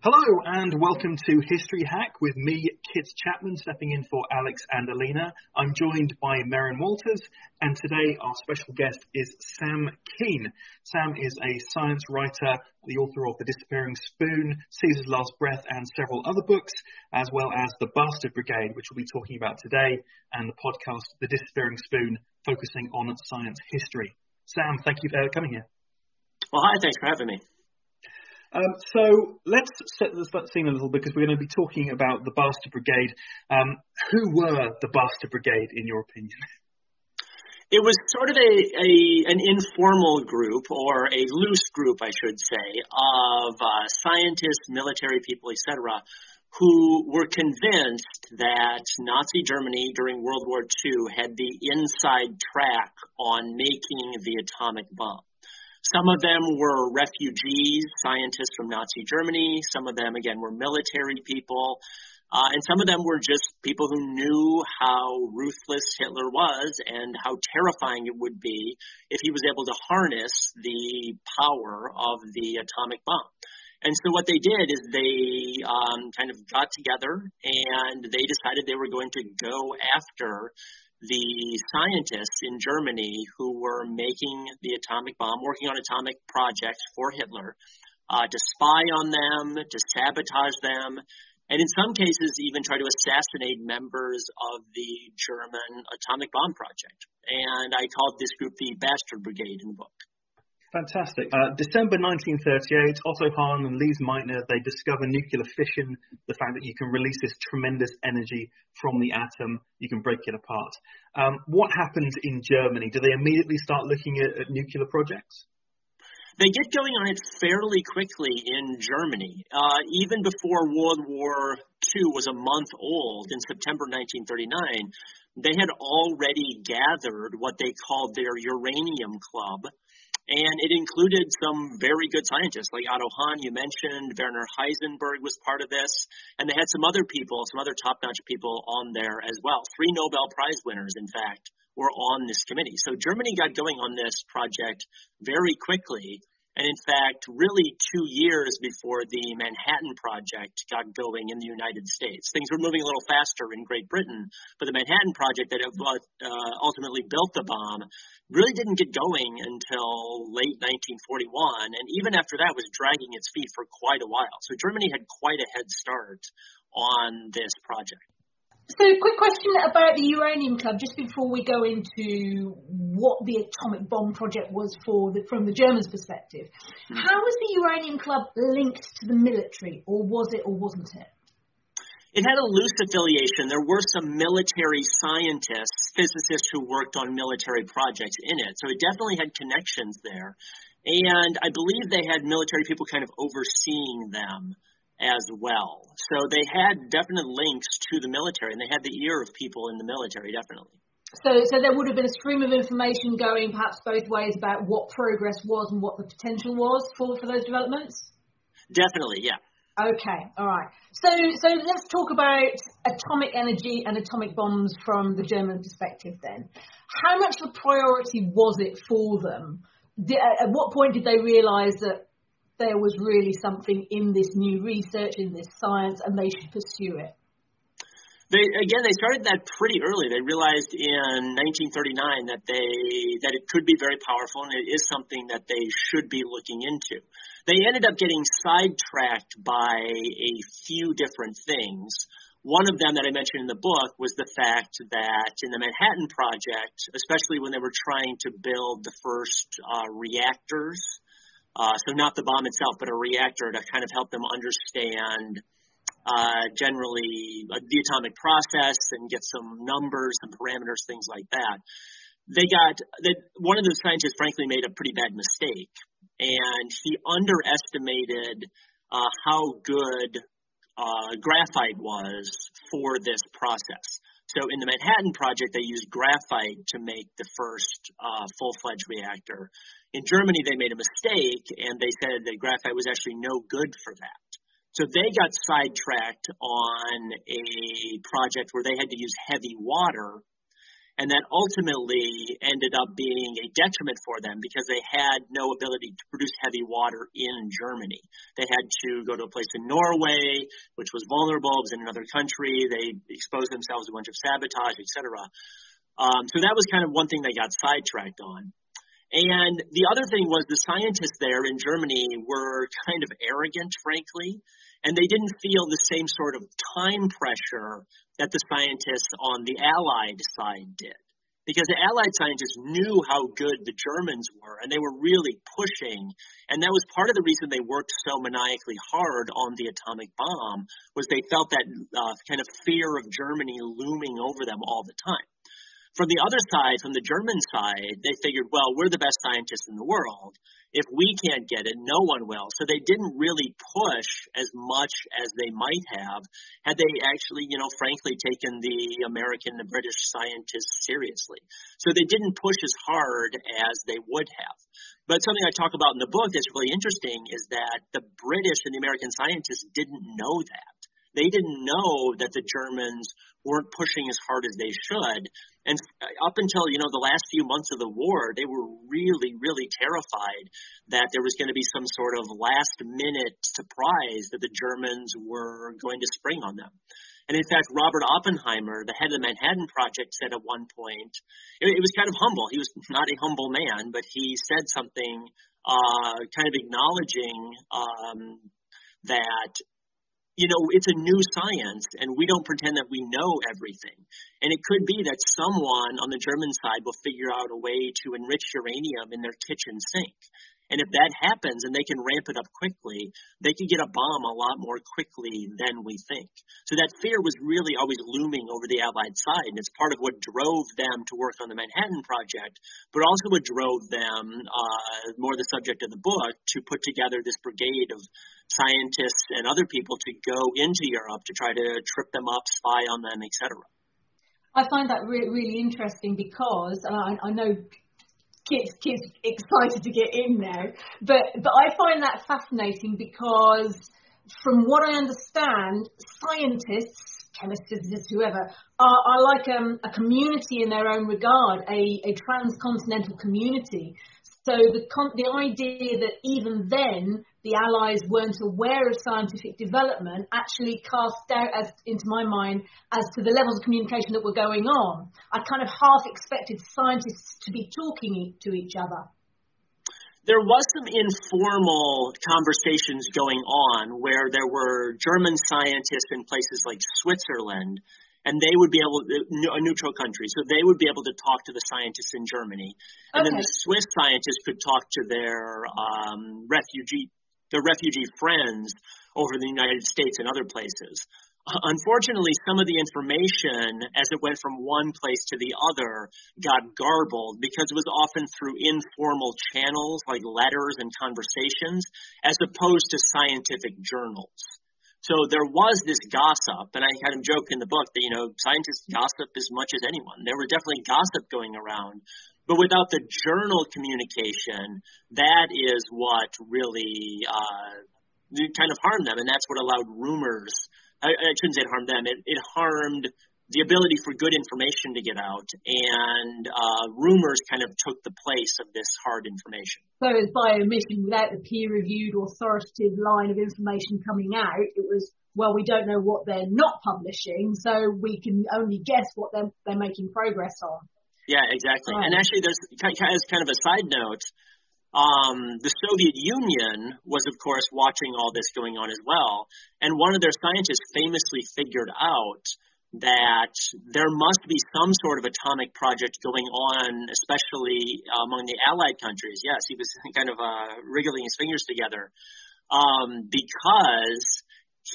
Hello and welcome to History Hack with me, Kit Chapman, stepping in for Alex and Alina. I'm joined by Merrin Walters, and today our special guest is Sam Kean. Sam is a science writer, the author of The Disappearing Spoon, Caesar's Last Breath, and several other books, as well as The Bastard Brigade, which we'll be talking about today, and the podcast The Disappearing Spoon, focusing on science history. Sam, thank you for coming here. Well, hi, thanks for having me. So let's set the scene a little, because we're going to be talking about the Bastard Brigade. Who were the Bastard Brigade, in your opinion? It was sort of an informal group, or a loose group, I should say, of scientists, military people, etc., who were convinced that Nazi Germany during World War II had the inside track on making the atomic bomb. Some of them were refugees, scientists from Nazi Germany. Some of them, again, were military people. And some of them were just people who knew how ruthless Hitler was and how terrifying it would be if he was able to harness the power of the atomic bomb. And so what they did is they kind of got together and they decided they were going to go after the scientists in Germany who were making the atomic bomb, working on atomic projects for Hitler, to spy on them, to sabotage them, and in some cases even try to assassinate members of the German atomic bomb project. And I called this group the Bastard Brigade in the book. Fantastic. December 1938, Otto Hahn and Lise Meitner, they discover nuclear fission, the fact that you can release this tremendous energy from the atom, you can break it apart. What happens in Germany? Do they immediately start looking at nuclear projects? They get going on it fairly quickly in Germany. Even before World War II was a month old, in September 1939, they had already gathered what they called their Uranium Club. And it included some very good scientists, like Otto Hahn, you mentioned. Werner Heisenberg was part of this. And they had some other people, some other top-notch people on there as well. 3 Nobel Prize winners, in fact, were on this committee. So Germany got going on this project very quickly. And in fact, really 2 years before the Manhattan Project got going in the United States. Things were moving a little faster in Great Britain, but the Manhattan Project that ultimately built the bomb really didn't get going until late 1941, and even after that was dragging its feet for quite a while. So Germany had quite a head start on this project. So, quick question about the Uranium Club, just before we go into what the atomic bomb project was from the Germans' perspective. How was the Uranium Club linked to the military, or was it or wasn't it? It had a loose affiliation. There were some military scientists, physicists who worked on military projects in it, so it definitely had connections there. And I believe they had military people kind of overseeing them as well. So they had definite links to the military, and they had the ear of people in the military, definitely. So there would have been a stream of information going perhaps both ways about what progress was and what the potential was for those developments? Definitely, yeah. Okay, all right. So let's talk about atomic energy and atomic bombs from the German perspective then. How much of a priority was it for them? At what point did they realise that there was really something in this new research, in this science, and they should pursue it? They started that pretty early. They realized in 1939 that it could be very powerful, and it is something that they should be looking into. They ended up getting sidetracked by a few different things. One of them that I mentioned in the book was the fact that in the Manhattan Project, especially when they were trying to build the first reactors, so not the bomb itself, but a reactor to kind of help them understand generally the atomic process and get some numbers, some parameters, things like that. One of the scientists, frankly, made a pretty bad mistake, and he underestimated how good graphite was for this process. So in the Manhattan Project, they used graphite to make the first full-fledged reactor. In Germany, they made a mistake, and they said that graphite was actually no good for that. So they got sidetracked on a project where they had to use heavy water, And that ultimately ended up being a detriment for them because they had no ability to produce heavy water in Germany. They had to go to a place in Norway, which was vulnerable. It was in another country. They exposed themselves to a bunch of sabotage, etc. So that was kind of one thing they got sidetracked on. And the other thing was the scientists there in Germany were kind of arrogant, frankly, and they didn't feel the same sort of time pressure that the scientists on the Allied side did. Because the Allied scientists knew how good the Germans were, and they were really pushing. And that was part of the reason they worked so maniacally hard on the atomic bomb, was they felt that kind of fear of Germany looming over them all the time. From the other side, from the German side, they figured, well, we're the best scientists in the world. If we can't get it, no one will. So they didn't really push as much as they might have had they actually, frankly, taken the American and British scientists seriously. So they didn't push as hard as they would have. But something I talk about in the book that's really interesting is that the British and the American scientists didn't know that. They didn't know that the Germans weren't pushing as hard as they should. And up until, the last few months of the war, they were really, really terrified that there was going to be some sort of last-minute surprise that the Germans were going to spring on them. And in fact, Robert Oppenheimer, the head of the Manhattan Project, said at one point, it was kind of humble. He was not a humble man, but he said something kind of acknowledging that, it's a new science, and we don't pretend that we know everything. And it could be that someone on the German side will figure out a way to enrich uranium in their kitchen sink. And if that happens and they can ramp it up quickly, they can get a bomb a lot more quickly than we think. So that fear was really always looming over the Allied side, and it's part of what drove them to work on the Manhattan Project, but also what drove them, more the subject of the book, to put together this brigade of scientists and other people to go into Europe to try to trip them up, spy on them, etc. I find that really interesting because I know Kit's excited to get in now, but I find that fascinating because from what I understand, scientists, chemists, physicists, whoever, are like a community in their own regard, a transcontinental community. So the idea that even then the Allies weren't aware of scientific development actually cast doubt, into my mind, as to the levels of communication that were going on. I kind of half expected scientists to be talking to each other. There was some informal conversations going on where there were German scientists in places like Switzerland, and they would be able to, a neutral country, so they would be able to talk to the scientists in Germany. And then the Swiss scientists could talk to their refugee friends over the United States and other places. Unfortunately, some of the information, as it went from one place to the other, got garbled because it was often through informal channels like letters and conversations, as opposed to scientific journals. So there was this gossip, and I kind of joke in the book that, scientists gossip as much as anyone. There was definitely gossip going around. But without the journal communication, that is what really kind of harmed them, and that's what allowed rumors. I shouldn't say it harmed them. It harmed the ability for good information to get out, and rumors kind of took the place of this hard information. So it was by omission, without the peer-reviewed, authoritative line of information coming out, it was, well, we don't know what they're not publishing, so we can only guess what they're making progress on. Yeah, exactly. Right. And actually, there's as kind of a side note, the Soviet Union was, of course, watching all this going on as well. And one of their scientists famously figured out that there must be some sort of atomic project going on, especially among the Allied countries. Yes, he was kind of wriggling his fingers together because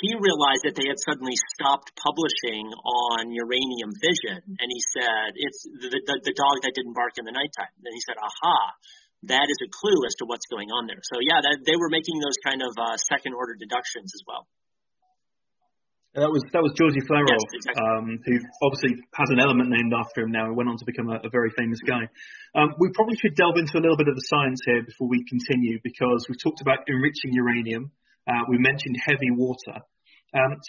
he realized that they had suddenly stopped publishing on uranium fission. And he said, it's the dog that didn't bark in the nighttime. Then he said, aha, that is a clue as to what's going on there. So, yeah, they were making those kind of second-order deductions as well. That was Georgy Flarov, yes, exactly. Who obviously has an element named after him now and went on to become a very famous guy. We probably should delve into a little bit of the science here before we continue, because we've talked about enriching uranium. We mentioned heavy water.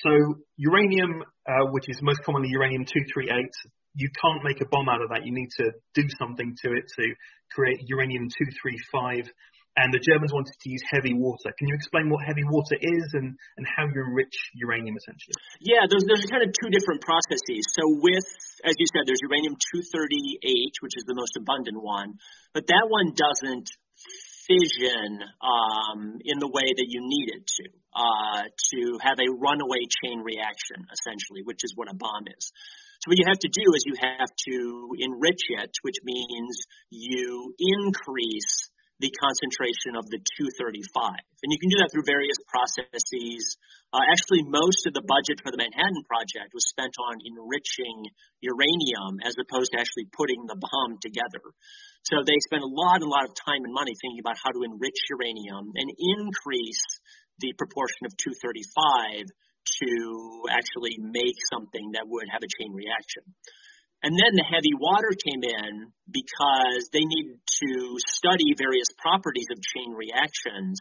So uranium, which is most commonly uranium-238, you can't make a bomb out of that. You need to do something to it to create uranium-235. And the Germans wanted to use heavy water. Can you explain what heavy water is and how you enrich uranium, essentially? Yeah, there's kind of two different processes. So with, as you said, there's uranium-230H, which is the most abundant one, but that one doesn't fission in the way that you need it to have a runaway chain reaction, essentially, which is what a bomb is. So what you have to do is you have to enrich it, which means you increase the concentration of the 235. And you can do that through various processes. Actually, most of the budget for the Manhattan Project was spent on enriching uranium as opposed to actually putting the bomb together. So they spent a lot of time and money thinking about how to enrich uranium and increase the proportion of 235 to actually make something that would have a chain reaction. And then the heavy water came in because they needed to study various properties of chain reactions.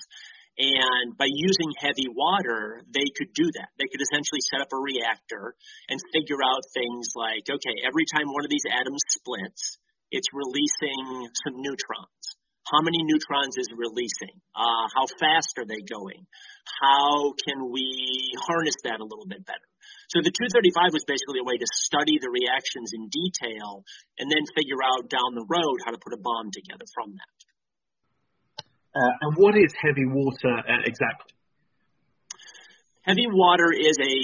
And by using heavy water, they could do that. They could essentially set up a reactor and figure out things like, okay, every time one of these atoms splits, it's releasing some neutrons. How many neutrons is it releasing? How fast are they going? How can we harness that a little bit better? So the 235 was basically a way to study the reactions in detail and then figure out down the road how to put a bomb together from that. And what is heavy water exactly? Heavy water is a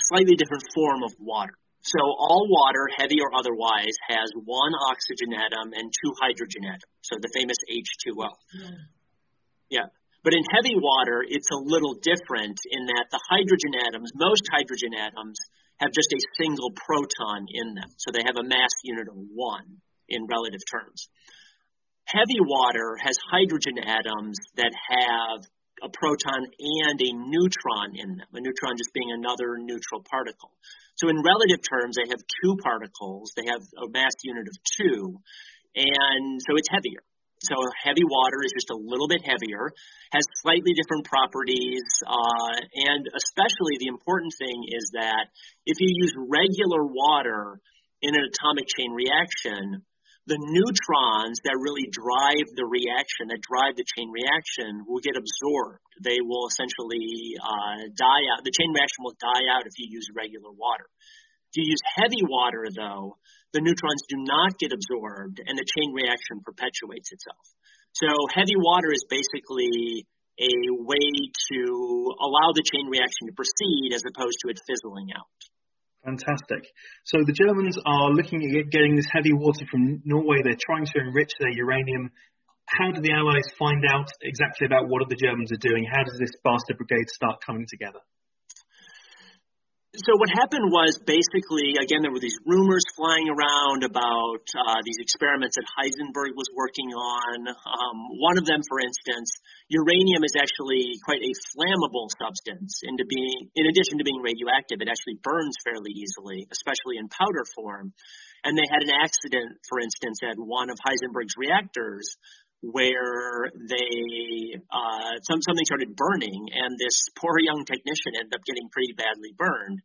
slightly different form of water. So all water, heavy or otherwise, has one oxygen atom and two hydrogen atoms. So the famous H2O. Yeah. But in heavy water, it's a little different in that the hydrogen atoms, most hydrogen atoms, have just a single proton in them. So they have a mass unit of 1 in relative terms. Heavy water has hydrogen atoms that have a proton and a neutron in them, a neutron just being another neutral particle. So in relative terms, they have 2 particles. They have a mass unit of 2, and so it's heavier. So heavy water is just a little bit heavier, has slightly different properties, and especially the important thing is that if you use regular water in an atomic chain reaction, the neutrons that really drive the reaction, that drive the chain reaction, will get absorbed. They will essentially die out. The chain reaction will die out if you use regular water. If you use heavy water, though, the neutrons do not get absorbed, and the chain reaction perpetuates itself. So heavy water is basically a way to allow the chain reaction to proceed as opposed to it fizzling out. Fantastic. So the Germans are looking at getting this heavy water from Norway. They're trying to enrich their uranium. How do the Allies find out exactly about what the Germans are doing? How does this Bastard Brigade start coming together? So what happened was basically, again, there were these rumors flying around about these experiments that Heisenberg was working on. One of them, for instance, uranium is actually quite a flammable substance. In addition to being radioactive, it actually burns fairly easily, especially in powder form. And they had an accident, for instance, at one of Heisenberg's reactors where something started burning, and this poor young technician ended up getting pretty badly burned.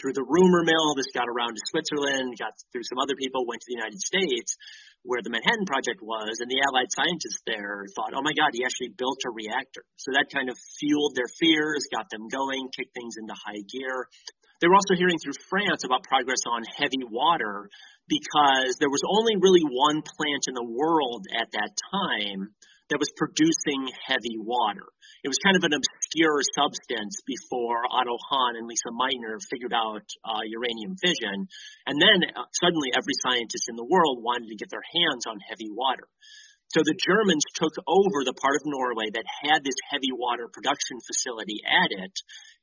Through the rumor mill, this got around to Switzerland, got through some other people, went to the United States, where the Manhattan Project was, and the Allied scientists there thought, oh my God, he actually built a reactor. So that kind of fueled their fears, got them going, kicked things into high gear. They were also hearing through France about progress on heavy water, because there was only really one plant in the world at that time that was producing heavy water. It was kind of an obscure substance before Otto Hahn and Lisa Meitner figured out uranium fission. And then suddenly every scientist in the world wanted to get their hands on heavy water. So the Germans took over the part of Norway that had this heavy water production facility at it,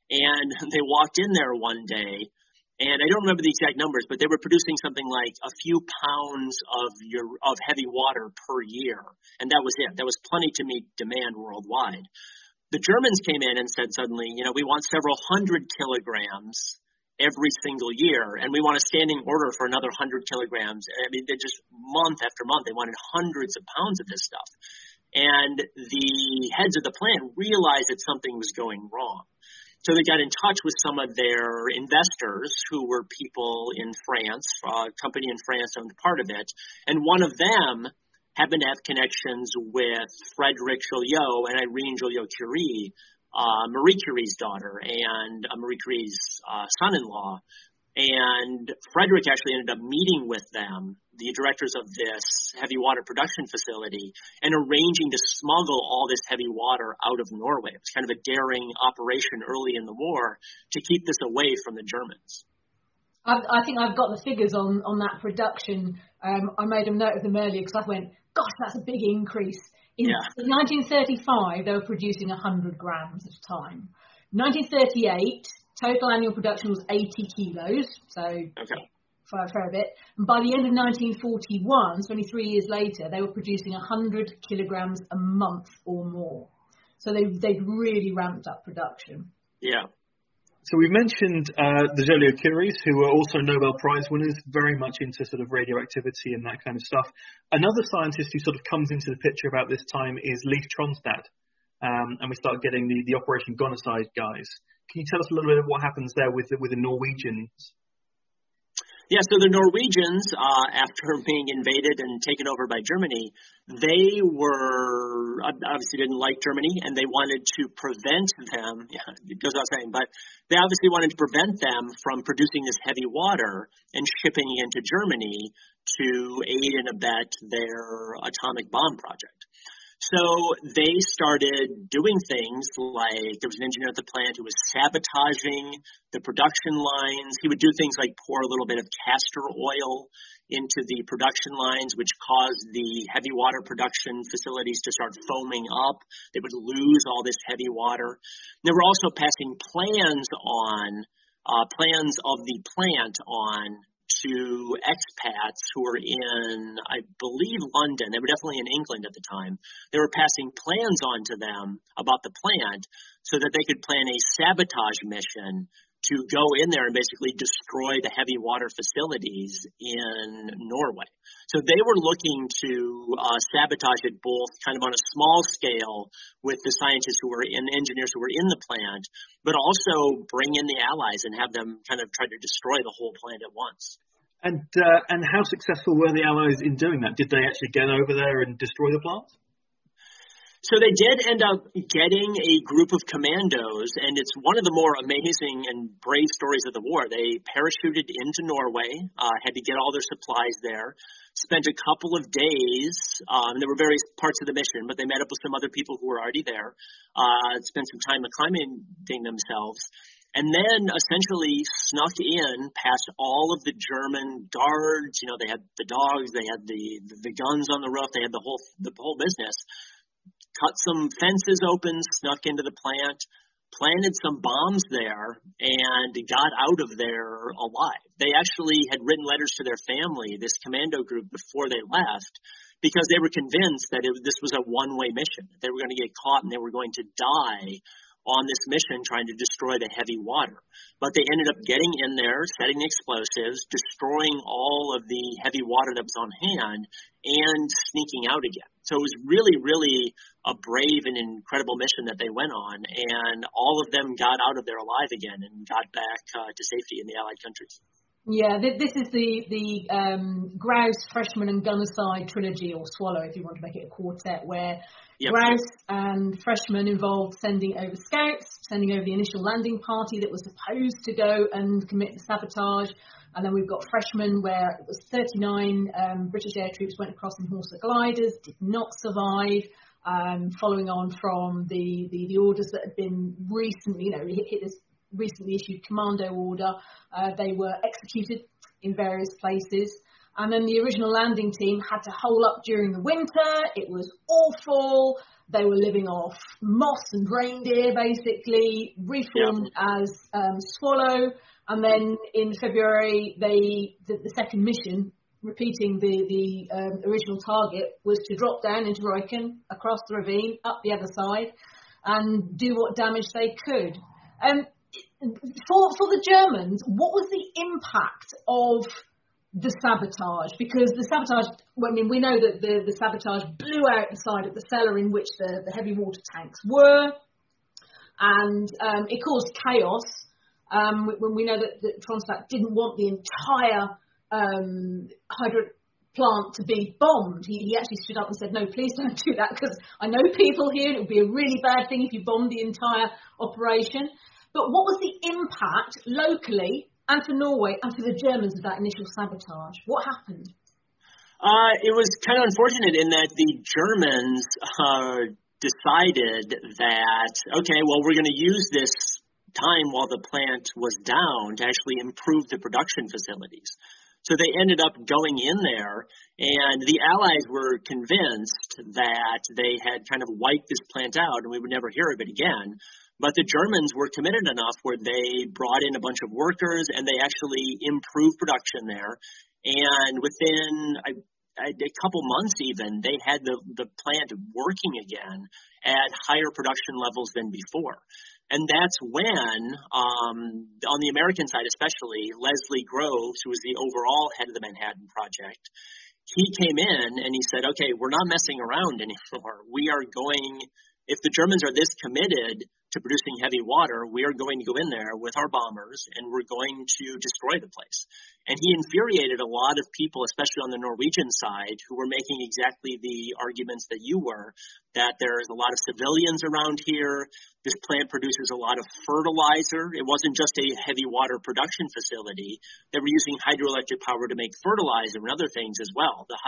and they walked in there one day. And I don't remember the exact numbers, but they were producing something like a few pounds of heavy water per year. And that was it. That was plenty to meet demand worldwide. The Germans came in and said suddenly, we want several hundred kilograms every single year, and we want a standing order for another 100 kilograms. I mean, they just month after month, they wanted hundreds of pounds of this stuff. And the heads of the plant realized that something was going wrong. So they got in touch with some of their investors who were people in France, a company in France owned part of it. And one of them happened to have connections with Frederic Joliot and Irene Joliot-Curie, Marie Curie's daughter and Marie Curie's son-in-law. And Frederick actually ended up meeting with them, the directors of this heavy water production facility, and arranging to smuggle all this heavy water out of Norway. It was kind of a daring operation early in the war to keep this away from the Germans. I think I've got the figures on that production. I made a note of them earlier because I went, gosh, that's a big increase. In 1935, they were producing 100 grams at a time. 1938, total annual production was 80 kilos, so for a bit. And by the end of 1941, 23 years later, they were producing 100 kilograms a month or more. So they've really ramped up production. Yeah. So we mentioned the Joliot-Curies, who were also Nobel Prize winners, very much into sort of radioactivity and that kind of stuff. Another scientist who sort of comes into the picture about this time is Leif Tronstad, and we start getting the Operation Genocide guys. Can you tell us a little bit of what happens there with the Norwegians? Yeah, so the Norwegians, after being invaded and taken over by Germany, they obviously didn't like Germany, and they wanted to prevent them, it goes without saying, but they obviously wanted to prevent them from producing this heavy water and shipping it into Germany to aid and abet their atomic bomb project. So they started doing things like there was an engineer at the plant who was sabotaging the production lines. He would do things like pour a little bit of castor oil into the production lines, which caused the heavy water production facilities to start foaming up. They would lose all this heavy water. They were also passing plans of the plant on to expats who were in, I believe, London. They were definitely in England at the time. They were passing plans on to them about the plant so that they could plan a sabotage mission to go in there and basically destroy the heavy water facilities in Norway. So they were looking to sabotage it both kind of on a small scale with the scientists and engineers who were in the plant, but also bring in the Allies and have them kind of try to destroy the whole plant at once. And how successful were the Allies in doing that? Did they actually get over there and destroy the plant? So they did end up getting a group of commandos, and it's one of the more amazing and brave stories of the war. They parachuted into Norway, had to get all their supplies there, spent a couple of days, and there were various parts of the mission, but they met up with some other people who were already there, spent some time acclimating themselves, and then essentially snuck in past all of the German guards. You know, they had the dogs, they had the guns on the roof, they had the whole business. Cut some fences open, snuck into the plant, planted some bombs there, and got out of there alive. They actually had written letters to their family, this commando group, before they left, because they were convinced that this was a one-way mission. They were going to get caught and they were going to die on this mission trying to destroy the heavy water. But they ended up getting in there, setting the explosives, destroying all of the heavy water that was on hand, and sneaking out again. So it was really, really a brave and incredible mission that they went on, and all of them got out of there alive again and got back to safety in the Allied countries. Yeah, this is the Grouse, Freshman and Gunnerside trilogy, or Swallow if you want to make it a quartet, where Grouse and Freshman involved sending over scouts, sending over the initial landing party that was supposed to go and commit the sabotage. And then we've got Freshman, where it was 39 British air troops went across in Horsa gliders, did not survive, following on from the orders that had been recently, hit this recently issued commando order. They were executed in various places. And then the original landing team had to hole up during the winter. It was awful. They were living off moss and reindeer, basically, reformed as Swallow. And then in February, the second mission, repeating the original target, was to drop down into Reuken, across the ravine, up the other side, and do what damage they could. For the Germans, what was the impact of the sabotage? Because the sabotage, we know that the sabotage blew out the side of the cellar in which the heavy water tanks were. and it caused chaos. When we know that Tronstadt didn't want the entire hydro plant to be bombed. He actually stood up and said, no, please don't do that, because I know people here and it would be a really bad thing if you bombed the entire operation. But what was the impact locally and for Norway and for the Germans of that initial sabotage? What happened? It was kind of unfortunate in that the Germans decided that, okay, well, we're going to use this time while the plant was down to actually improve the production facilities. So they ended up going in there, and the Allies were convinced that they had kind of wiped this plant out and we would never hear of it again. But the Germans were committed enough where they brought in a bunch of workers and they actually improved production there. And within a couple months even, they had the plant working again at higher production levels than before. And that's when, on the American side especially, Leslie Groves, who was the overall head of the Manhattan Project, he came in and he said, okay, we're not messing around anymore. We are going, if the Germans are this committed to producing heavy water, we are going to go in there with our bombers and we're going to destroy the place. And he infuriated a lot of people, especially on the Norwegian side, who were making exactly the arguments that you were, that there's a lot of civilians around here. This plant produces a lot of fertilizer. It wasn't just a heavy water production facility. They were using hydroelectric power to make fertilizer and other things as well. The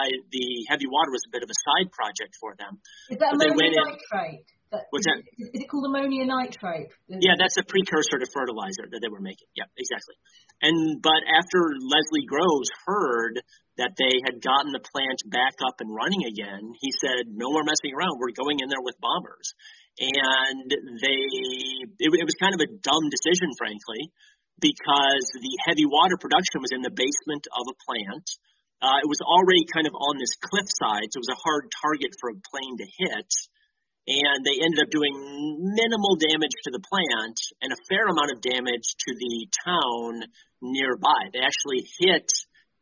heavy water was a bit of a side project for them. Is that ammonium nitrate? What's that? Is it called ammonia nitrate? Yeah, that's a precursor to fertilizer that they were making. Yeah, exactly. But after Leslie Groves heard that they had gotten the plant back up and running again, he said, no more messing around. We're going in there with bombers. And it was kind of a dumb decision, frankly, because the heavy water production was in the basement of a plant. It was already kind of on this cliffside, so it was a hard target for a plane to hit. And they ended up doing minimal damage to the plant and a fair amount of damage to the town nearby. They actually hit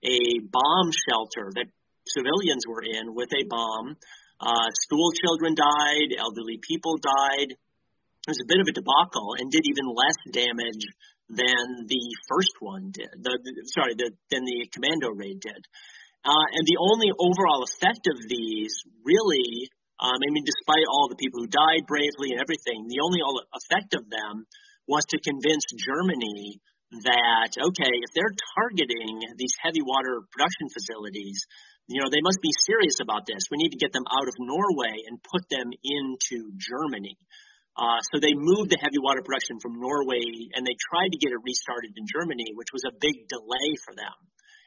a bomb shelter that civilians were in with a bomb. School children died, elderly people died. It was a bit of a debacle and did even less damage than the first one did, than the commando raid did. And the only overall effect of these really, despite all the people who died bravely and everything, the only effect of them was to convince Germany that, okay, if they're targeting these heavy water production facilities, they must be serious about this. We need to get them out of Norway and put them into Germany. So they moved the heavy water production from Norway and they tried to get it restarted in Germany, which was a big delay for them.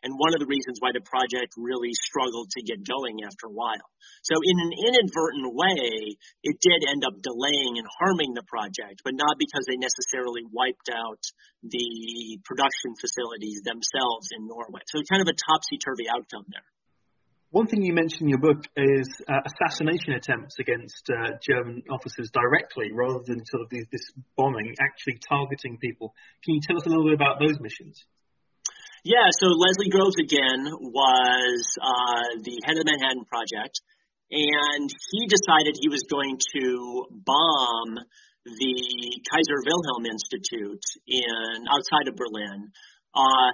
And one of the reasons why the project really struggled to get going after a while. So in an inadvertent way, it did end up delaying and harming the project, but not because they necessarily wiped out the production facilities themselves in Norway. So kind of a topsy-turvy outcome there. One thing you mentioned in your book is assassination attempts against German officers directly, rather than sort of this bombing, actually targeting people. Can you tell us a little bit about those missions? Yeah, so Leslie Groves, again, was the head of the Manhattan Project, and he decided he was going to bomb the Kaiser Wilhelm Institute outside of Berlin.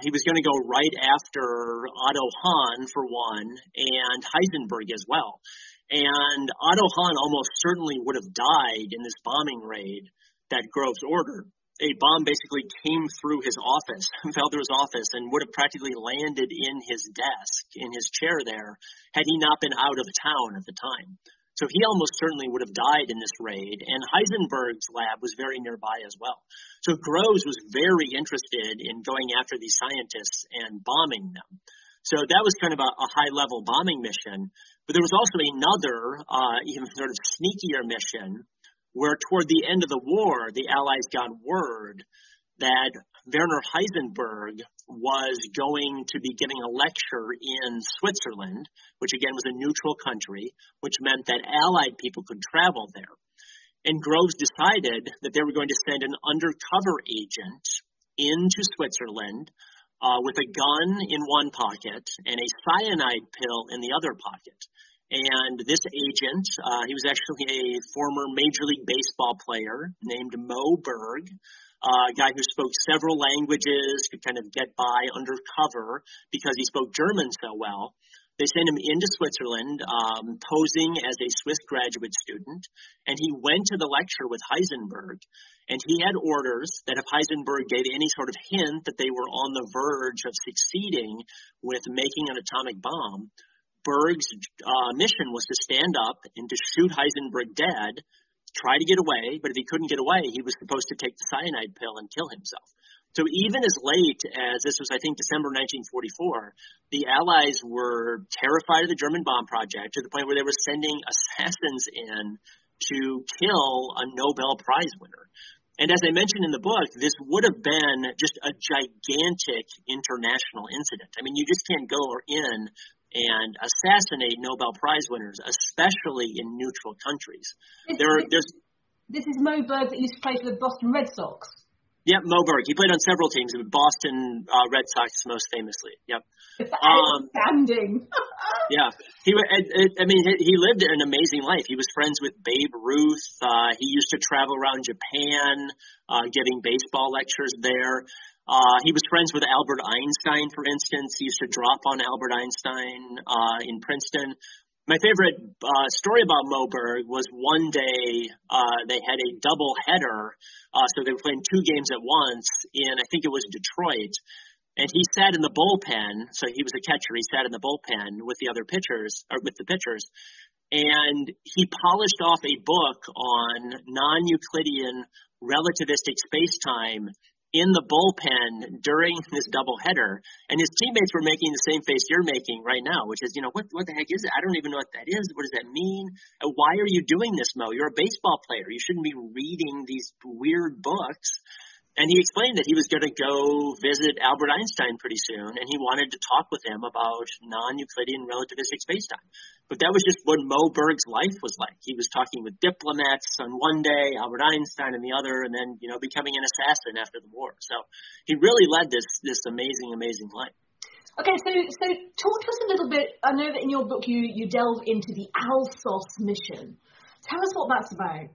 He was going to go right after Otto Hahn, for one, and Heisenberg as well. And Otto Hahn almost certainly would have died in this bombing raid that Groves ordered. A bomb basically came through his office, fell through his office, and would have practically landed in his desk, in his chair there, had he not been out of town at the time. So he almost certainly would have died in this raid, and Heisenberg's lab was very nearby as well. So Groves was very interested in going after these scientists and bombing them. So that was kind of a high-level bombing mission. But there was also another, even sort of sneakier mission, where toward the end of the war, the Allies got word that Werner Heisenberg was going to be giving a lecture in Switzerland, which again was a neutral country, which meant that Allied people could travel there. And Groves decided that they were going to send an undercover agent into Switzerland with a gun in one pocket and a cyanide pill in the other pocket. And this agent, he was actually a former Major League Baseball player named Mo Berg, a guy who spoke several languages, could kind of get by undercover because he spoke German so well. They sent him into Switzerland, posing as a Swiss graduate student, and he went to the lecture with Heisenberg, and he had orders that if Heisenberg gave any sort of hint that they were on the verge of succeeding with making an atomic bomb, Berg's mission was to stand up and to shoot Heisenberg dead, try to get away, but if he couldn't get away, he was supposed to take the cyanide pill and kill himself. So even as late as this was, I think, December 1944, the Allies were terrified of the German bomb project to the point where they were sending assassins in to kill a Nobel Prize winner. And as I mentioned in the book, this would have been just a gigantic international incident. I mean, you just can't go in and assassinate Nobel Prize winners, especially in neutral countries. This is Mo Berg that used to play for the Boston Red Sox. Yep, Mo Berg. He played on several teams, Boston Red Sox most famously. Yep. Outstanding. Yeah. He lived an amazing life. He was friends with Babe Ruth. He used to travel around Japan, giving baseball lectures there. He was friends with Albert Einstein, for instance. He used to drop on Albert Einstein in Princeton. My favorite story about Mo Berg was one day they had a double header, so they were playing two games at once in, I think it was Detroit, and he sat in the bullpen. So he was a catcher. He sat in the bullpen with the other pitchers, or with the pitchers, and he polished off a book on non-Euclidean relativistic space-time in the bullpen during this doubleheader, and his teammates were making the same face you're making right now, which is, what the heck is it? I don't even know what that is. What does that mean? Why are you doing this, Mo? You're a baseball player. You shouldn't be reading these weird books. And he explained that he was going to go visit Albert Einstein pretty soon, and he wanted to talk with him about non-Euclidean relativistic spacetime. But that was just what Mo Berg's life was like. He was talking with diplomats on one day, Albert Einstein on the other, and then, becoming an assassin after the war. So he really led this amazing, amazing life. Okay, so talk to us a little bit. I know that in your book you delve into the Alsos mission. Tell us what that's about.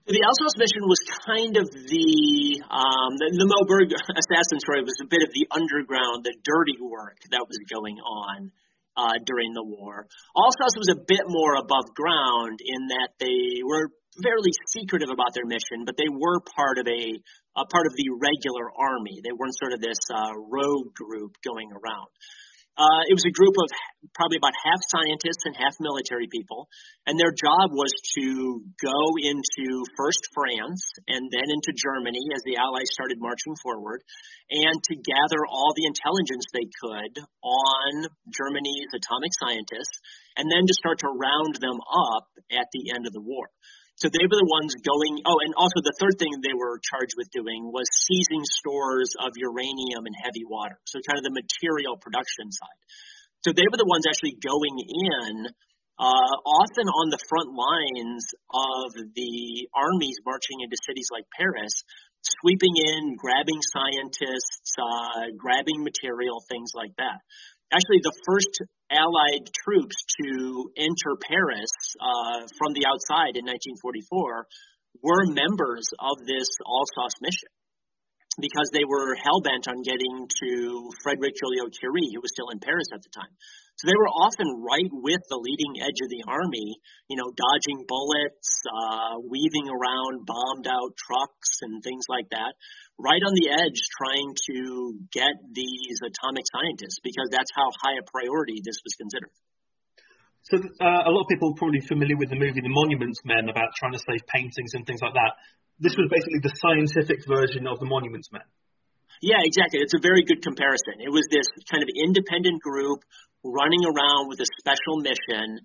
The Alsos mission was kind of the Mo Berg assassin story was a bit of the underground, the dirty work that was going on during the war. Alsos was a bit more above ground in that they were fairly secretive about their mission, but they were part of the regular army. They weren't sort of this rogue group going around. It was a group of probably about half scientists and half military people, and their job was to go into first France and then into Germany as the Allies started marching forward, and to gather all the intelligence they could on Germany's atomic scientists, and then to start to round them up at the end of the war. So they were the ones going, and also the third thing they were charged with doing was seizing stores of uranium and heavy water, so kind of the material production side. So they were the ones actually going in, often on the front lines of the armies marching into cities like Paris, sweeping in, grabbing scientists, grabbing material, things like that. Actually, the first Allied troops to enter Paris from the outside in 1944 were members of this Alsos mission because they were hell-bent on getting to Frederick Joliot-Curie, who was still in Paris at the time. So they were often right with the leading edge of the army, dodging bullets, weaving around bombed-out trucks and things like that, right on the edge trying to get these atomic scientists because that's how high a priority this was considered. So a lot of people are probably familiar with the movie The Monuments Men about trying to save paintings and things like that. This was basically the scientific version of The Monuments Men. Yeah, exactly. It's a very good comparison. It was this kind of independent group running around with a special mission,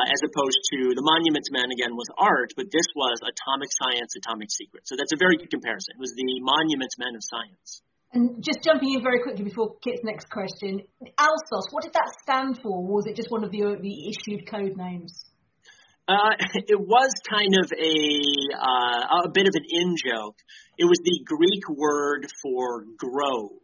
as opposed to the Monuments Men, again, was art, but this was atomic science, atomic secret. So that's a very good comparison. It was the Monuments Men of science. And just jumping in very quickly before Kit's next question, Alsos, what did that stand for? Or was it just one of the issued code names? It was kind of a bit of an in-joke. It was the Greek word for grove.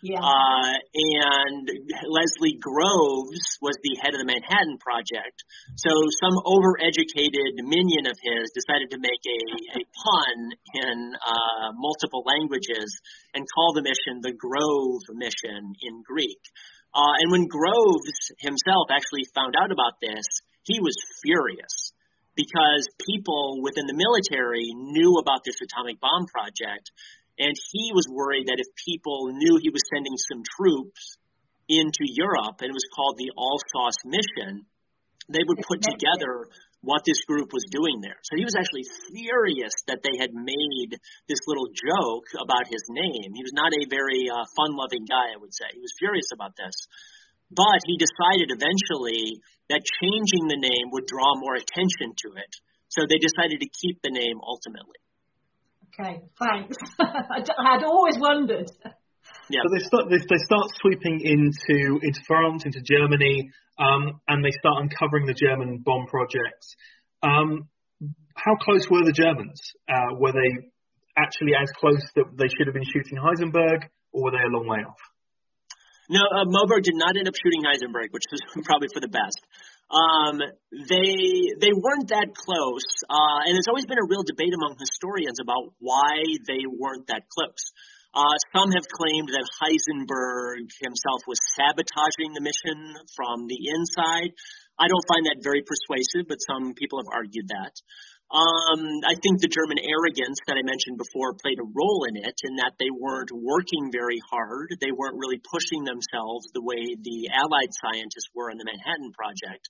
Yeah. And Leslie Groves was the head of the Manhattan Project. So some overeducated minion of his decided to make a pun in multiple languages and call the mission the Grove Mission in Greek. And when Groves himself actually found out about this, he was furious because people within the military knew about this atomic bomb project. And he was worried that if people knew he was sending some troops into Europe, and it was called the Alsace Mission, they would put together what this group was doing there. So he was actually furious that they had made this little joke about his name. He was not a very fun-loving guy, I would say. He was furious about this. But he decided eventually that changing the name would draw more attention to it. So they decided to keep the name ultimately. Okay, thanks. I had always wondered. Yeah. So they start sweeping into France, into Germany, and they start uncovering the German bomb projects. How close were the Germans? Were they actually as close that they should have been shooting Heisenberg, or were they a long way off? No, Moberg did not end up shooting Heisenberg, which was probably for the best. They weren't that close, and there's always been a real debate among historians about why they weren't that close. Some have claimed that Heisenberg himself was sabotaging the mission from the inside. I don't find that very persuasive, but some people have argued that. I think the German arrogance that I mentioned before played a role in it, in that they weren't working very hard. They weren't really pushing themselves the way the Allied scientists were in the Manhattan Project.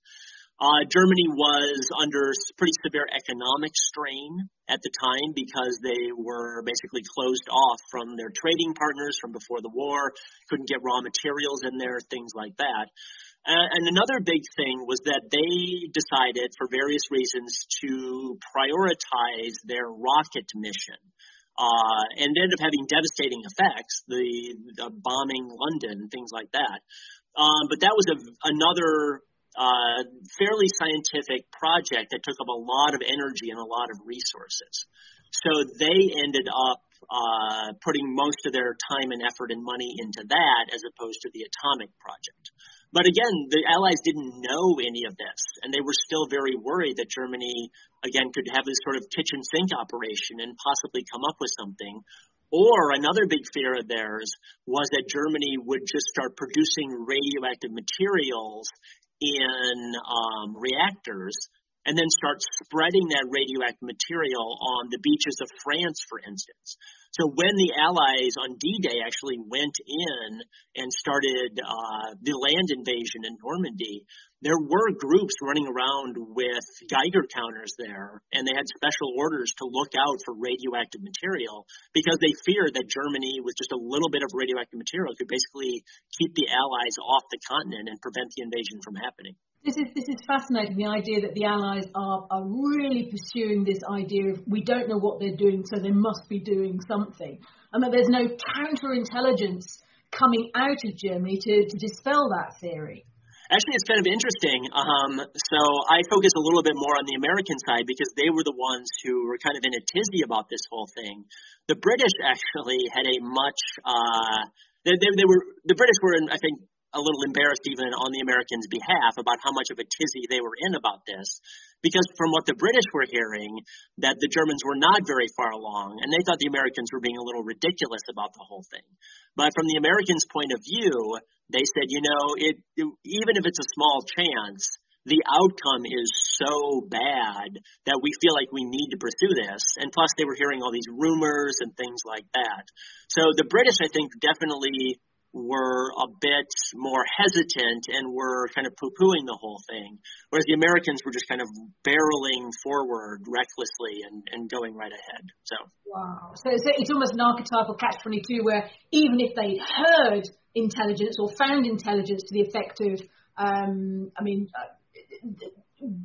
Germany was under pretty severe economic strain at the time because they were basically closed off from their trading partners from before the war, couldn't get raw materials in there, things like that. And another big thing was that they decided, for various reasons, to prioritize their rocket mission. And ended up having devastating effects, the bombing London, things like that. But that was another fairly scientific project that took up a lot of energy and a lot of resources. So they ended up putting most of their time and effort and money into that as opposed to the atomic project. But again, the Allies didn't know any of this, and they were still very worried that Germany, again, could have this sort of kitchen sink operation and possibly come up with something. Or another big fear of theirs was that Germany would just start producing radioactive materials in reactors and then start spreading that radioactive material on the beaches of France, for instance. So when the Allies on D-Day actually went in and started the land invasion in Normandy, there were groups running around with Geiger counters there, and they had special orders to look out for radioactive material because they feared that Germany, with just a little bit of radioactive material, could basically keep the Allies off the continent and prevent the invasion from happening. This is fascinating, the idea that the Allies are really pursuing this idea of we don't know what they're doing, so they must be doing something. And that there's no counterintelligence coming out of Germany to dispel that theory. Actually, it's kind of interesting. So I focus a little bit more on the American side because they were the ones who were kind of in a tizzy about this whole thing. The British actually had a much the British were, I think, a little embarrassed even on the Americans' behalf about how much of a tizzy they were in about this, because from what the British were hearing, that the Germans were not very far along, and they thought the Americans were being a little ridiculous about the whole thing. But from the Americans' point of view, they said, even if it's a small chance, the outcome is so bad that we feel like we need to pursue this. And plus, they were hearing all these rumors and things like that. So the British, I think, definitely were a bit more hesitant and were kind of poo-pooing the whole thing, whereas the Americans were just kind of barreling forward recklessly and going right ahead. So wow. So it's almost an archetypal catch-22 where even if they heard intelligence or found intelligence to the effect of,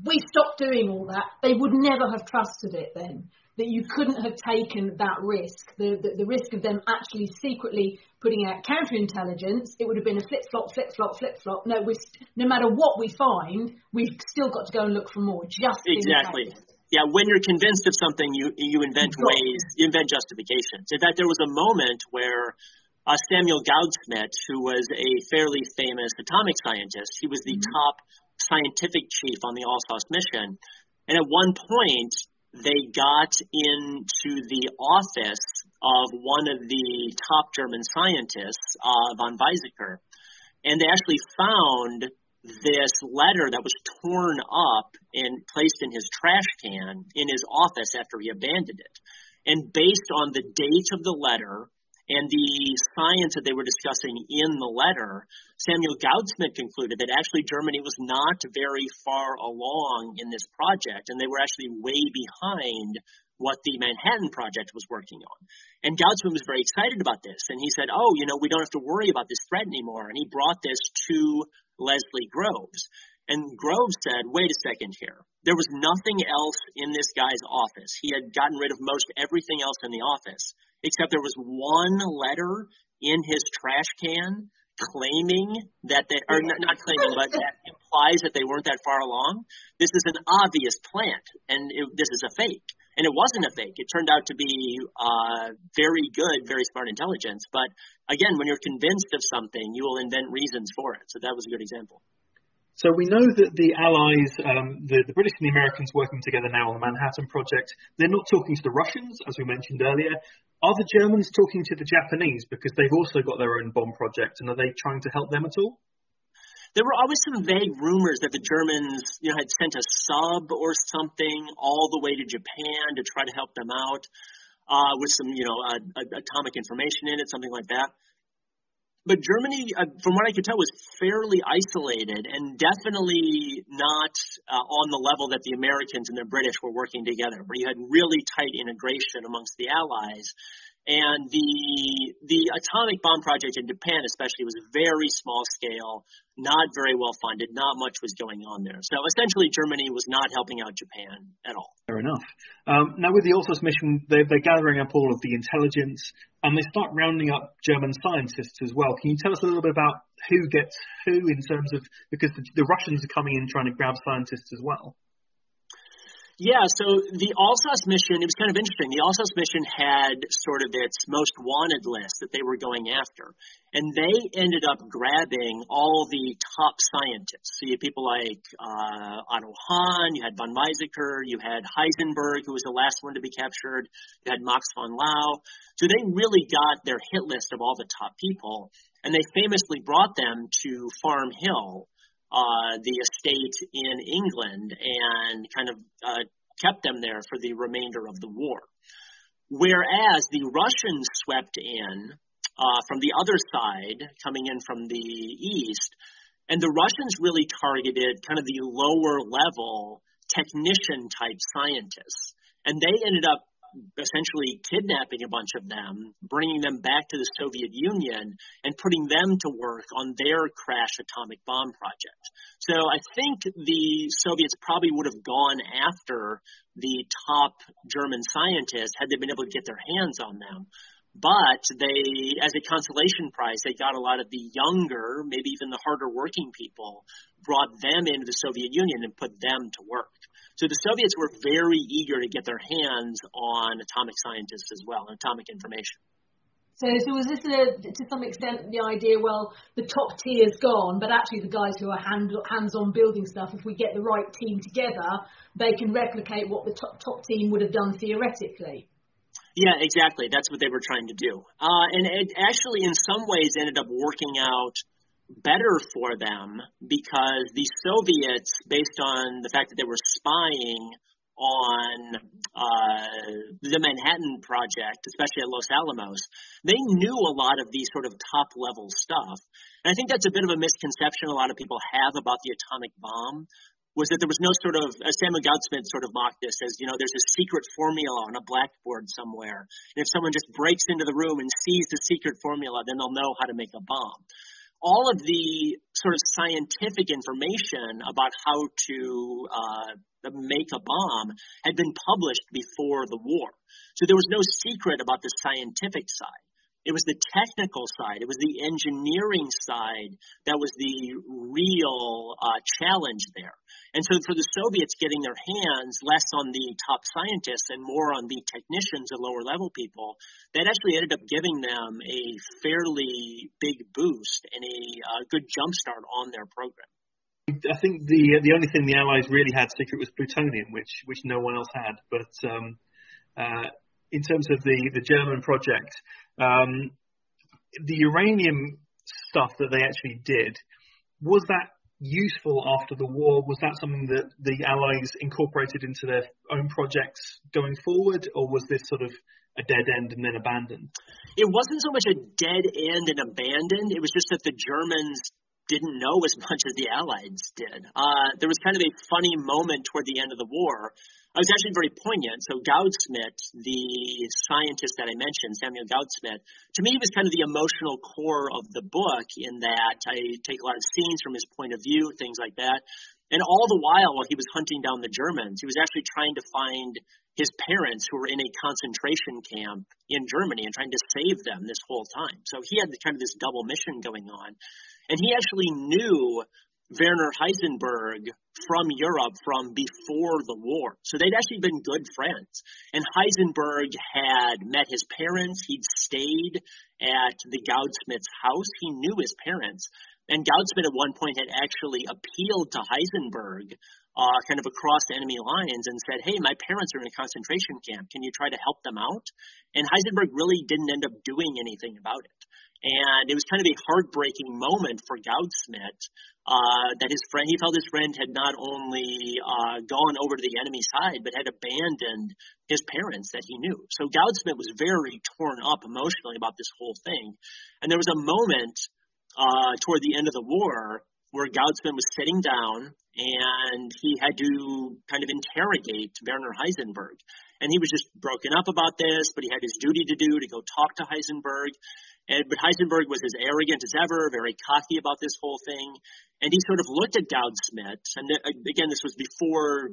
we stopped doing all that, they would never have trusted it then. That you couldn't have taken that risk, the risk of them actually secretly putting out counterintelligence. It would have been a flip-flop, flip-flop, flip-flop. No, no matter what we find, we've still got to go and look for more. Just exactly. Yeah, when you're convinced of something, you invent ways, you invent justifications. In fact, there was a moment where Samuel Goudsmit, who was a fairly famous atomic scientist. He was the top scientific chief on the Alsace mission. And at one point, they got into the office of one of the top German scientists, von Weizsäcker, and they actually found this letter that was torn up and placed in his trash can in his office after he abandoned it. And based on the date of the letter and the science that they were discussing in the letter, Samuel Goudsmit concluded that actually Germany was not very far along in this project, and they were actually way behind what the Manhattan Project was working on. And Goudsmit was very excited about this, and he said, we don't have to worry about this threat anymore. And he brought this to Leslie Groves. And Groves said, wait a second here. There was nothing else in this guy's office. He had gotten rid of most everything else in the office, except there was one letter in his trash can claiming that they, or not claiming, but that implies that they weren't that far along. This is an obvious plant, and this is a fake. And it wasn't a fake. It turned out to be very good, very smart intelligence. But again, when you're convinced of something, you will invent reasons for it. So that was a good example. So we know that the Allies, the British and the Americans working together now on the Manhattan Project, they're not talking to the Russians, as we mentioned earlier. Are the Germans talking to the Japanese? Because they've also got their own bomb project, and are they trying to help them at all? There were always some vague rumors that the Germans, had sent a sub or something all the way to Japan to try to help them out with some, atomic information in it, something like that. But Germany, from what I could tell, was fairly isolated and definitely not on the level that the Americans and the British were working together, where you had really tight integration amongst the Allies. And the atomic bomb project in Japan especially was very small scale, not very well funded, not much was going on there. So essentially Germany was not helping out Japan at all. Fair enough. Now with the Alsace mission, they're gathering up all of the intelligence, and they start rounding up German scientists as well. Can you tell us a little bit about who gets who in terms of, because the Russians are coming in trying to grab scientists as well? Yeah, so the Alsace mission, it was kind of interesting. The Alsace mission had sort of its most wanted list that they were going after. And they ended up grabbing all the top scientists. So you had people like Otto Hahn, you had von Weizsäcker, you had Heisenberg, who was the last one to be captured, you had Max von Laue. So they really got their hit list of all the top people. And they famously brought them to Farm Hill, the estate in England, and kind of kept them there for the remainder of the war. Whereas the Russians swept in from the other side, coming in from the east, and the Russians really targeted kind of the lower level technician type scientists. And they ended up essentially kidnapping a bunch of them, bringing them back to the Soviet Union, and putting them to work on their crash atomic bomb project. So I think the Soviets probably would have gone after the top German scientists had they been able to get their hands on them. But they, as a consolation prize, they got a lot of the younger, maybe even the harder working people, brought them into the Soviet Union and put them to work. So the Soviets were very eager to get their hands on atomic scientists as well, and atomic information. So was this to some extent the idea, well, the top tier's gone, but actually the guys who are hands-on building stuff, if we get the right team together, they can replicate what the top team would have done theoretically? Yeah, exactly. That's what they were trying to do. And it actually, in some ways, ended up working out better for them, because the Soviets, based on the fact that they were spying on the Manhattan Project, especially at Los Alamos, they knew a lot of these sort of top-level stuff. And I think that's a bit of a misconception a lot of people have about the atomic bomb, was that there was no sort of, as Samuel Goudsmit sort of mocked this as, there's a secret formula on a blackboard somewhere. And if someone just breaks into the room and sees the secret formula, then they'll know how to make a bomb. All of the sort of scientific information about how to make a bomb had been published before the war. So there was no secret about the scientific side. It was the technical side. It was the engineering side that was the real challenge there. And so for the Soviets getting their hands less on the top scientists and more on the technicians and lower level people, that actually ended up giving them a fairly big boost and a good jumpstart on their program. I think the only thing the Allies really had secret was plutonium, which no one else had. But in terms of the German project, the uranium stuff that they actually did, was that useful after the war? Was that something that the Allies incorporated into their own projects going forward, or was this sort of a dead end and then abandoned? It wasn't so much a dead end and abandoned. It was just that the Germans didn't know as much as the Allies did. There was kind of a funny moment toward the end of the war. It was actually very poignant. So Goudsmit, the scientist that I mentioned, Samuel Goudsmit, to me was kind of the emotional core of the book in that I take a lot of scenes from his point of view, things like that. And all the while he was hunting down the Germans, he was actually trying to find his parents who were in a concentration camp in Germany and trying to save them this whole time. So he had kind of this double mission going on. And he actually knew Werner Heisenberg from Europe from before the war. So they'd actually been good friends. And Heisenberg had met his parents. He'd stayed at the Goudsmit's house. He knew his parents. And Goudsmit at one point had actually appealed to Heisenberg kind of across enemy lines and said, hey, my parents are in a concentration camp. Can you try to help them out? And Heisenberg really didn't end up doing anything about it. And it was kind of a heartbreaking moment for Goudsmit that his friend, he felt his friend had not only gone over to the enemy side, but had abandoned his parents that he knew. So Goudsmit was very torn up emotionally about this whole thing. And there was a moment toward the end of the war where Goudsmit was sitting down and he had to kind of interrogate Werner Heisenberg. And he was just broken up about this, but he had his duty to do to go talk to Heisenberg. But Heisenberg was as arrogant as ever, very cocky about this whole thing. And he sort of looked at Goudsmit. And again, this was before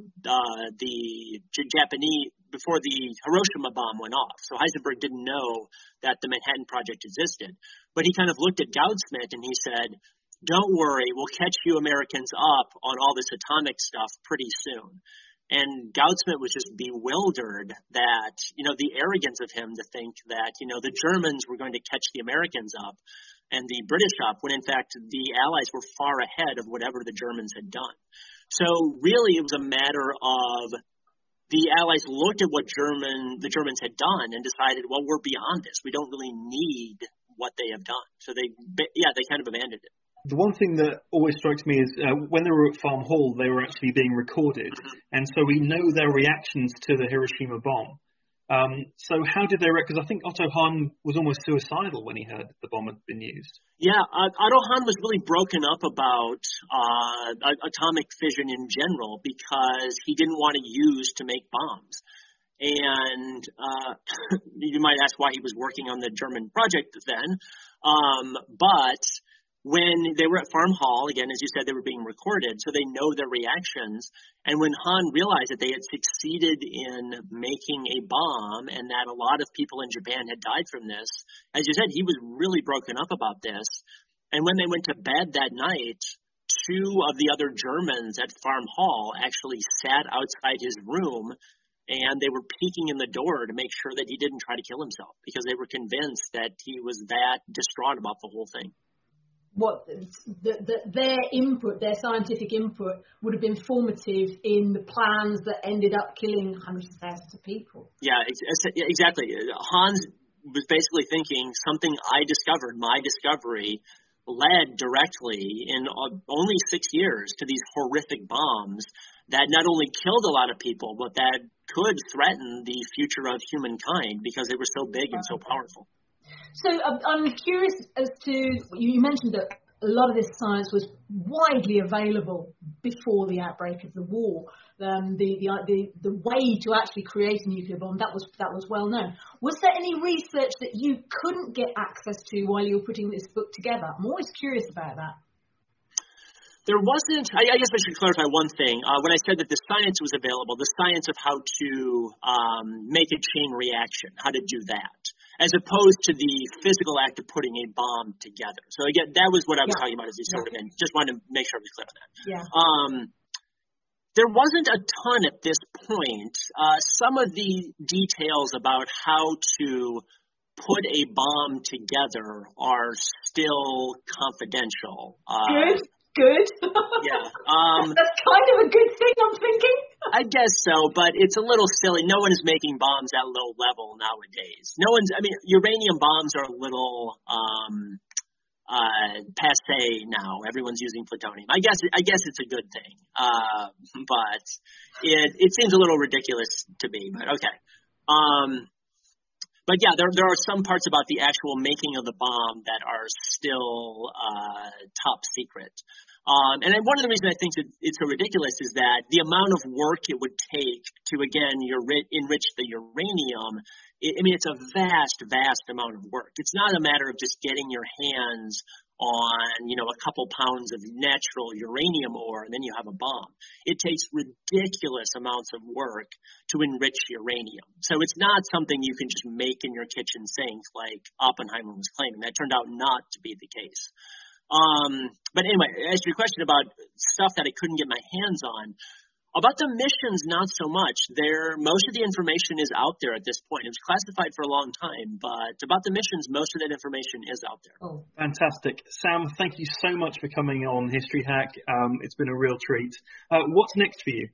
before the Hiroshima bomb went off. So Heisenberg didn't know that the Manhattan Project existed. But he kind of looked at Goudsmit and he said, don't worry, we'll catch you Americans up on all this atomic stuff pretty soon. And Goudsmit was just bewildered that, the arrogance of him to think that, the Germans were going to catch the Americans up and the British up, when in fact the Allies were far ahead of whatever the Germans had done. So really it was a matter of the Allies looked at what the Germans had done and decided, well, we're beyond this. We don't really need what they have done. So they kind of abandoned it. The one thing that always strikes me is when they were at Farm Hall, they were actually being recorded. And so we know their reactions to the Hiroshima bomb. So how did they react? Because I think Otto Hahn was almost suicidal when he heard the bomb had been used. Yeah, Otto Hahn was really broken up about atomic fission in general because he didn't want to use to make bombs. And you might ask why he was working on the German project then. But when they were at Farm Hall, again, as you said, they were being recorded, so they know their reactions. And when Hahn realized that they had succeeded in making a bomb and that a lot of people in Japan had died from this, as you said, he was really broken up about this. And when they went to bed that night, two of the other Germans at Farm Hall actually sat outside his room and they were peeking in the door to make sure that he didn't try to kill himself because they were convinced that he was that distraught about the whole thing. Their input, their scientific input, would have been formative in the plans that ended up killing hundreds of thousands of people. Yeah, exactly. Hans was basically thinking something I discovered, my discovery, led directly in only 6 years to these horrific bombs that not only killed a lot of people, but that could threaten the future of humankind because they were so big and so powerful. So I'm curious as to, you mentioned that a lot of this science was widely available before the outbreak of the war. The way to actually create a nuclear bomb, that was well known. Was there any research that you couldn't get access to while you were putting this book together? I'm always curious about that. There wasn't, I guess I should clarify one thing. When I said that the science was available, the science of how to make a chain reaction, how to do that. as opposed to the physical act of putting a bomb together. So again, that was what I was talking about as the sort of, and just wanted to make sure I was clear on that. Yeah. There wasn't a ton at this point. Some of the details about how to put a bomb together are still confidential. Good. Yeah. That's kind of a good thing, I'm thinking. I guess so, but it's a little silly. No one is making bombs at low level nowadays. Uranium bombs are a little passe now. Everyone's using plutonium. I guess it's a good thing. But it seems a little ridiculous to me, but okay. But yeah, there are some parts about the actual making of the bomb that are still top secret. And one of the reasons I think it's so ridiculous is that the amount of work it would take to, again, enrich the uranium, it's a vast, vast amount of work. It's not a matter of just getting your hands on, a couple pounds of natural uranium ore and then you have a bomb. It takes ridiculous amounts of work to enrich uranium. So it's not something you can just make in your kitchen sink like Oppenheimer was claiming. That turned out not to be the case. But anyway, as to your question about stuff that I couldn't get my hands on, about the missions, not so much. Most of the information is out there at this point. It was classified for a long time, but about the missions, most of that information is out there. Oh, fantastic. Sam, thank you so much for coming on History Hack. It's been a real treat. What's next for you?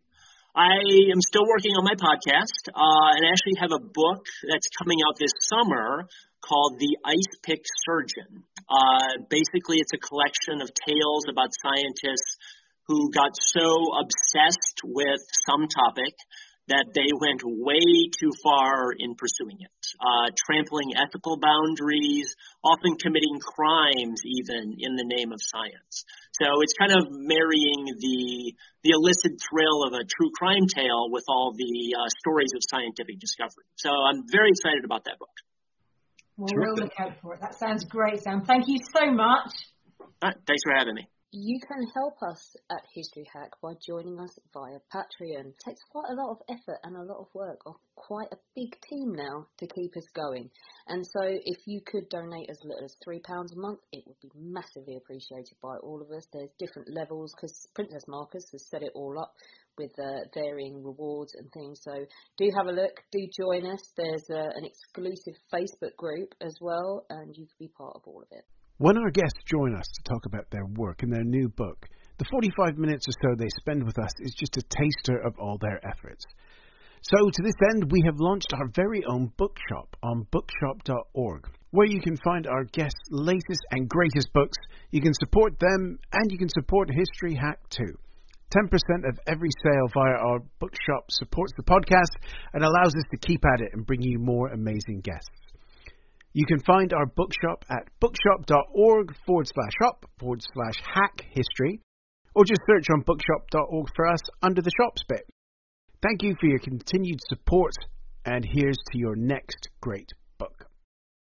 I am still working on my podcast, and I actually have a book that's coming out this summer called The Ice Pick Surgeon. Basically, it's a collection of tales about scientists who got so obsessed with some topic that they went way too far in pursuing it, trampling ethical boundaries, often committing crimes even in the name of science. So it's kind of marrying the illicit thrill of a true crime tale with all the stories of scientific discovery. So I'm very excited about that book. Well, we'll look out for it. That sounds great, Sam. Thank you so much. Thanks for having me. You can help us at History Hack by joining us via Patreon. It takes quite a lot of effort and a lot of work of quite a big team now to keep us going. And so if you could donate as little as £3 a month, it would be massively appreciated by all of us. There's different levels because Princess Marcus has set it all up with varying rewards and things. So do have a look, do join us. There's an exclusive Facebook group as well, and you can be part of all of it. When our guests join us to talk about their work and their new book, the 45 minutes or so they spend with us is just a taster of all their efforts. So to this end, we have launched our very own bookshop on bookshop.org, where you can find our guests' latest and greatest books. You can support them and you can support History Hack too. 10% of every sale via our bookshop supports the podcast and allows us to keep at it and bring you more amazing guests. You can find our bookshop at bookshop.org/shop/hack history, or just search on bookshop.org for us under the shops bit. Thank you for your continued support, and here's to your next great